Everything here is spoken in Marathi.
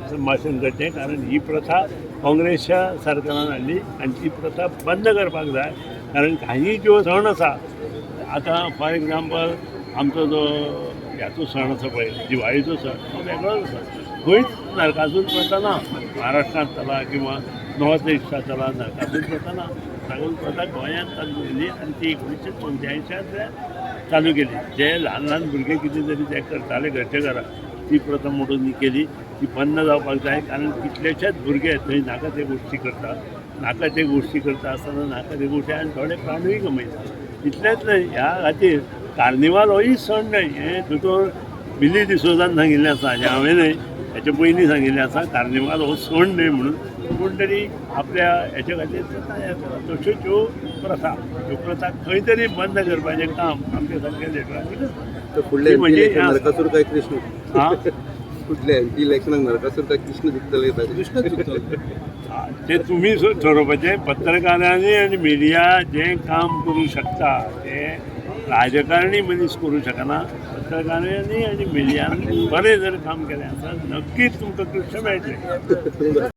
संभाषण करचें, कारण ही प्रथा काँग्रेसच्या सरकारान हाडली आनी ती प्रथा बंद करपाक जाय. कारण काही ज्यो सण आसा, आतां फॉर एग्जाम्पल आमचो जो ह्याचो सण आसा पळय दिवाळीचो सण, तो वेगळोच आसा. खंयच नरकासूर प्रथा ना. महाराष्ट्रांत चला किंवा नॉर्थ इस्टात चला, नरकासूर प्रथा ना. नरकासूर प्रथा गोंयांत चालू केली आनी ती 1984 चालू केली. जे ल्हान ल्हान भुरगे कितें तरी ते करताले घरचे घरा, ती प्रथा मोडून केली. ती बंद जावपाक जाय. कारण कितलेशेच भुरगे थंय नाका ते गोश्टी करता. नाका ते गोश्टी करता आसतना नाका ते गोश्टी आनी थोडे प्राणूय गमयता. इतलेंच न्हय, ह्या खातीर कार्निवाल होय सण न्हय. हें दोतोर बिली डिसोजान सांगिल्लें आसा, हें हांवें न्हय, हेच्या पयलीं सांगिल्लें आसा. कार्निवाल हो सण न्हय म्हणून, पूण तरी आपल्या हेच्या खातीर तयार करा. तश्योच ह्यो प्रथा खंय तरी बंद करपाचें काम आमच्या सारक्या लेटरांनी. फुडल्या म्हणजे नरकासूर काय कृष्ण हां फुडल्या एमपी इलेक्शनाक नरकासूर काय कृष्ण जिखतले ते तुमी ठरोवपाचें. पत्रकारांनी आनी मिडिया जें काम करूं शकता तें राजकारणी मनीस करूं शकना. पत्रकारांनी आनी मिडियान बरें जर काम केलें आसा नक्कीच तुमकां कृष्ण मेळटलें.